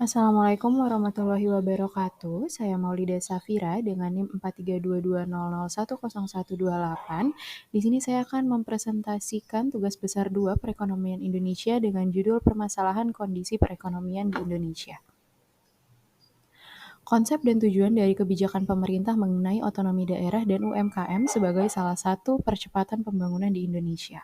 Assalamualaikum warahmatullahi wabarakatuh. Saya Maulida Safira dengan NIM 4322001018. Di sini saya akan mempresentasikan tugas besar 2 perekonomian Indonesia dengan judul Permasalahan Kondisi Perekonomian di Indonesia. Konsep dan tujuan dari kebijakan pemerintah mengenai otonomi daerah dan UMKM sebagai salah satu percepatan pembangunan di Indonesia.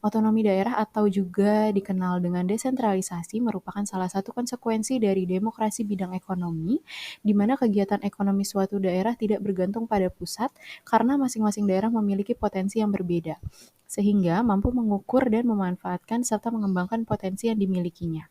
Otonomi daerah atau juga dikenal dengan desentralisasi merupakan salah satu konsekuensi dari demokrasi bidang ekonomi, di mana kegiatan ekonomi suatu daerah tidak bergantung pada pusat karena masing-masing daerah memiliki potensi yang berbeda, sehingga mampu mengukur dan memanfaatkan serta mengembangkan potensi yang dimilikinya.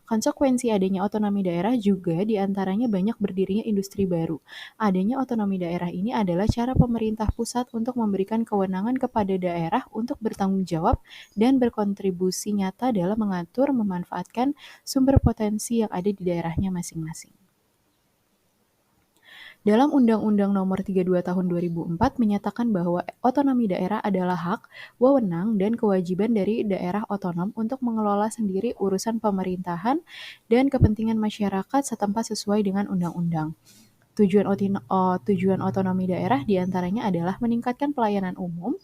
Konsekuensi adanya otonomi daerah juga diantaranya banyak berdirinya industri baru. Adanya otonomi daerah ini adalah cara pemerintah pusat untuk memberikan kewenangan kepada daerah untuk bertanggung jawab dan berkontribusi nyata dalam mengatur memanfaatkan sumber potensi yang ada di daerahnya masing-masing. Dalam Undang-Undang Nomor 32 Tahun 2004 menyatakan bahwa otonomi daerah adalah hak, wewenang, dan kewajiban dari daerah otonom untuk mengelola sendiri urusan pemerintahan dan kepentingan masyarakat setempat sesuai dengan undang-undang. Tujuan otonomi daerah diantaranya adalah meningkatkan pelayanan umum.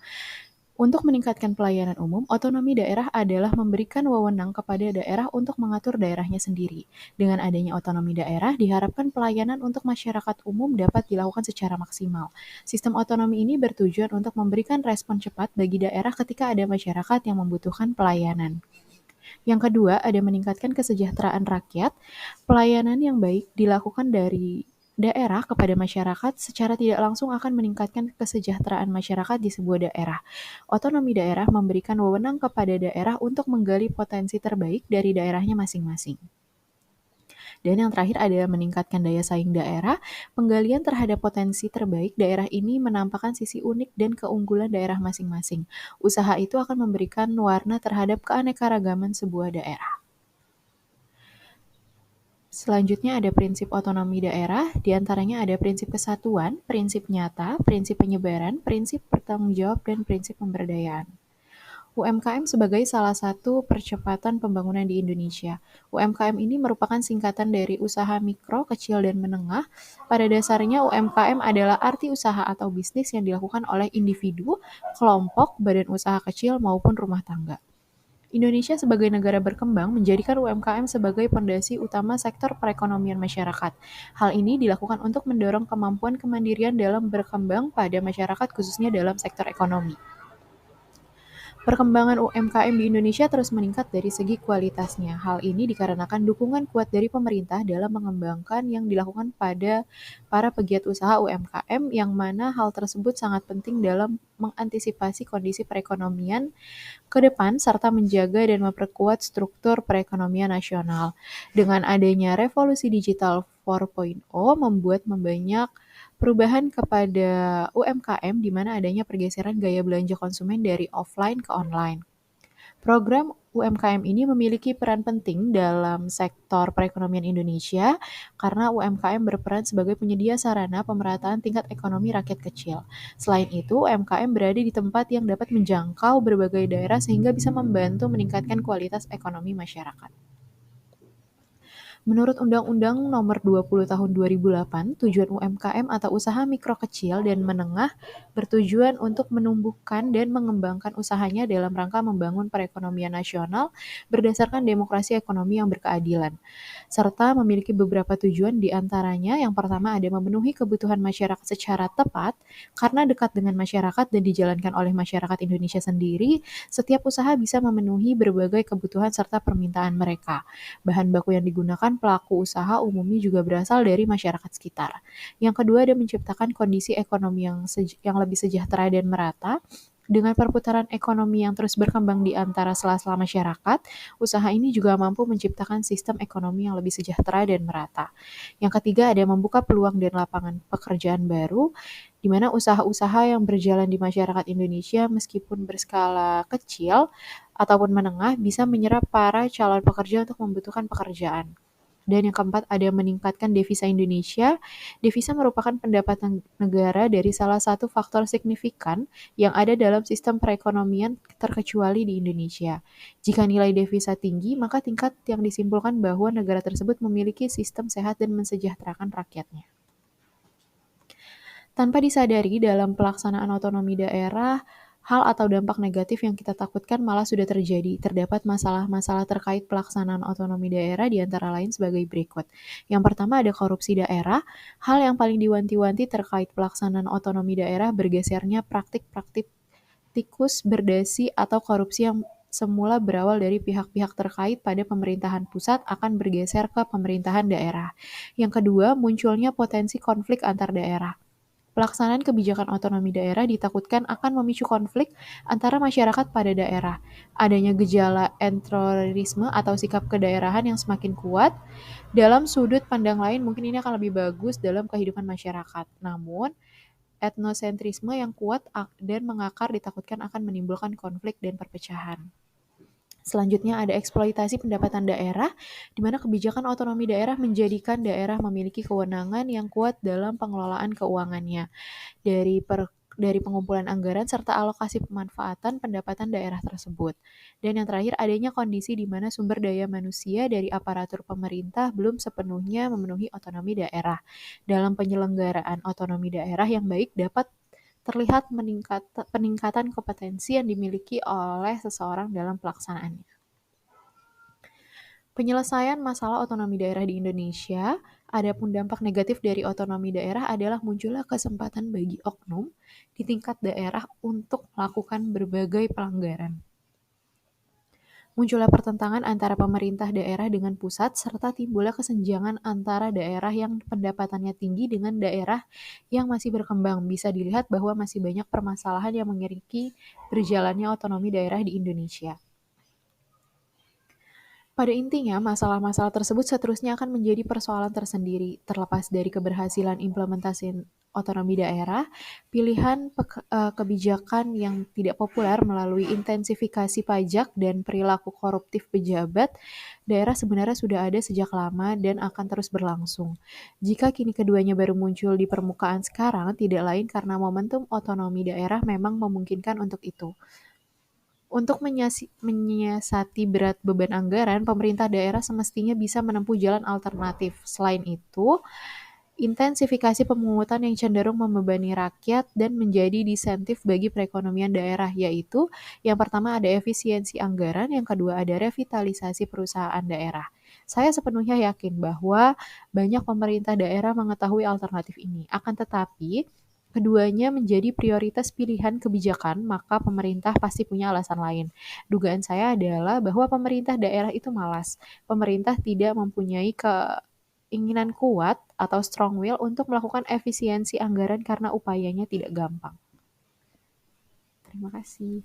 Untuk meningkatkan pelayanan umum, otonomi daerah adalah memberikan wewenang kepada daerah untuk mengatur daerahnya sendiri. Dengan adanya otonomi daerah, diharapkan pelayanan untuk masyarakat umum dapat dilakukan secara maksimal. Sistem otonomi ini bertujuan untuk memberikan respon cepat bagi daerah ketika ada masyarakat yang membutuhkan pelayanan. Yang kedua, ada meningkatkan kesejahteraan rakyat. Pelayanan yang baik dilakukan dari daerah kepada masyarakat secara tidak langsung akan meningkatkan kesejahteraan masyarakat di sebuah daerah. Otonomi daerah memberikan wewenang kepada daerah untuk menggali potensi terbaik dari daerahnya masing-masing. Dan yang terakhir adalah meningkatkan daya saing daerah. Penggalian terhadap potensi terbaik daerah ini menampakkan sisi unik dan keunggulan daerah masing-masing. Usaha itu akan memberikan warna terhadap keanekaragaman sebuah daerah. Selanjutnya ada prinsip otonomi daerah, diantaranya ada prinsip kesatuan, prinsip nyata, prinsip penyebaran, prinsip bertanggung jawab, dan prinsip pemberdayaan. UMKM sebagai salah satu percepatan pembangunan di Indonesia. UMKM ini merupakan singkatan dari usaha mikro, kecil, dan menengah. Pada dasarnya UMKM adalah arti usaha atau bisnis yang dilakukan oleh individu, kelompok, badan usaha kecil, maupun rumah tangga. Indonesia sebagai negara berkembang menjadikan UMKM sebagai fondasi utama sektor perekonomian masyarakat. Hal ini dilakukan untuk mendorong kemampuan kemandirian dalam berkembang pada masyarakat khususnya dalam sektor ekonomi. Perkembangan UMKM di Indonesia terus meningkat dari segi kualitasnya. Hal ini dikarenakan dukungan kuat dari pemerintah dalam mengembangkan yang dilakukan pada para pegiat usaha UMKM, yang mana hal tersebut sangat penting dalam mengantisipasi kondisi perekonomian ke depan serta menjaga dan memperkuat struktur perekonomian nasional. Dengan adanya revolusi digital 4.0 membuat banyak perubahan kepada UMKM, di mana adanya pergeseran gaya belanja konsumen dari offline ke online. Program UMKM ini memiliki peran penting dalam sektor perekonomian Indonesia karena UMKM berperan sebagai penyedia sarana pemerataan tingkat ekonomi rakyat kecil. Selain itu, UMKM berada di tempat yang dapat menjangkau berbagai daerah sehingga bisa membantu meningkatkan kualitas ekonomi masyarakat. Menurut Undang-Undang Nomor 20 Tahun 2008, tujuan UMKM atau usaha mikro kecil dan menengah bertujuan untuk menumbuhkan dan mengembangkan usahanya dalam rangka membangun perekonomian nasional berdasarkan demokrasi ekonomi yang berkeadilan, serta memiliki beberapa tujuan, di antaranya yang pertama ada memenuhi kebutuhan masyarakat secara tepat. Karena dekat dengan masyarakat dan dijalankan oleh masyarakat Indonesia sendiri, setiap usaha bisa memenuhi berbagai kebutuhan serta permintaan mereka. Bahan baku yang digunakan pelaku usaha umumnya juga berasal dari masyarakat sekitar. Yang kedua ada menciptakan kondisi ekonomi yang lebih sejahtera dan merata. Dengan perputaran ekonomi yang terus berkembang di antara sela-sela masyarakat, usaha ini juga mampu menciptakan sistem ekonomi yang lebih sejahtera dan merata. Yang ketiga ada membuka peluang dan lapangan pekerjaan baru, di mana usaha-usaha yang berjalan di masyarakat Indonesia meskipun berskala kecil ataupun menengah bisa menyerap para calon pekerja untuk membutuhkan pekerjaan. Dan yang keempat ada meningkatkan devisa Indonesia. Devisa merupakan pendapatan negara dari salah satu faktor signifikan yang ada dalam sistem perekonomian terkecuali di Indonesia. Jika nilai devisa tinggi, maka tingkat yang disimpulkan bahwa negara tersebut memiliki sistem sehat dan mensejahterakan rakyatnya. Tanpa disadari dalam pelaksanaan otonomi daerah, hal atau dampak negatif yang kita takutkan malah sudah terjadi. Terdapat masalah-masalah terkait pelaksanaan otonomi daerah di antara lain sebagai berikut. Yang pertama ada korupsi daerah. Hal yang paling diwanti-wanti terkait pelaksanaan otonomi daerah bergesernya praktik-praktik tikus, berdasi, atau korupsi yang semula berawal dari pihak-pihak terkait pada pemerintahan pusat akan bergeser ke pemerintahan daerah. Yang kedua, munculnya potensi konflik antar daerah. Pelaksanaan kebijakan otonomi daerah ditakutkan akan memicu konflik antara masyarakat pada daerah. Adanya gejala entrorisme atau sikap kedaerahan yang semakin kuat. Dalam sudut pandang lain, mungkin ini akan lebih bagus dalam kehidupan masyarakat. Namun, etnosentrisme yang kuat dan mengakar ditakutkan akan menimbulkan konflik dan perpecahan. Selanjutnya ada eksploitasi pendapatan daerah, di mana kebijakan otonomi daerah menjadikan daerah memiliki kewenangan yang kuat dalam pengelolaan keuangannya dari pengumpulan anggaran serta alokasi pemanfaatan pendapatan daerah tersebut. Dan yang terakhir adanya kondisi di mana sumber daya manusia dari aparatur pemerintah belum sepenuhnya memenuhi otonomi daerah. Dalam penyelenggaraan otonomi daerah yang baik dapat terlihat peningkatan kompetensi yang dimiliki oleh seseorang dalam pelaksanaannya. Penyelesaian masalah otonomi daerah di Indonesia, adapun dampak negatif dari otonomi daerah adalah munculnya kesempatan bagi oknum di tingkat daerah untuk melakukan berbagai pelanggaran. Munculnya pertentangan antara pemerintah daerah dengan pusat, serta timbulnya kesenjangan antara daerah yang pendapatannya tinggi dengan daerah yang masih berkembang. Bisa dilihat bahwa masih banyak permasalahan yang mengiringi berjalannya otonomi daerah di Indonesia. Pada intinya, masalah-masalah tersebut seterusnya akan menjadi persoalan tersendiri, terlepas dari keberhasilan implementasi otonomi daerah, pilihan kebijakan yang tidak populer melalui intensifikasi pajak dan perilaku koruptif pejabat, daerah sebenarnya sudah ada sejak lama dan akan terus berlangsung. Jika kini keduanya baru muncul di permukaan sekarang, tidak lain karena momentum otonomi daerah memang memungkinkan untuk itu. Untuk menyiasati berat beban anggaran, pemerintah daerah semestinya bisa menempuh jalan alternatif. Selain itu, intensifikasi pemungutan yang cenderung membebani rakyat dan menjadi disinsentif bagi perekonomian daerah, yaitu yang pertama ada efisiensi anggaran, yang kedua ada revitalisasi perusahaan daerah. Saya sepenuhnya yakin bahwa banyak pemerintah daerah mengetahui alternatif ini. Akan tetapi, keduanya menjadi prioritas pilihan kebijakan, maka pemerintah pasti punya alasan lain. Dugaan saya adalah bahwa pemerintah daerah itu malas. Pemerintah tidak mempunyai keinginan kuat atau strong will untuk melakukan efisiensi anggaran karena upayanya tidak gampang. Terima kasih.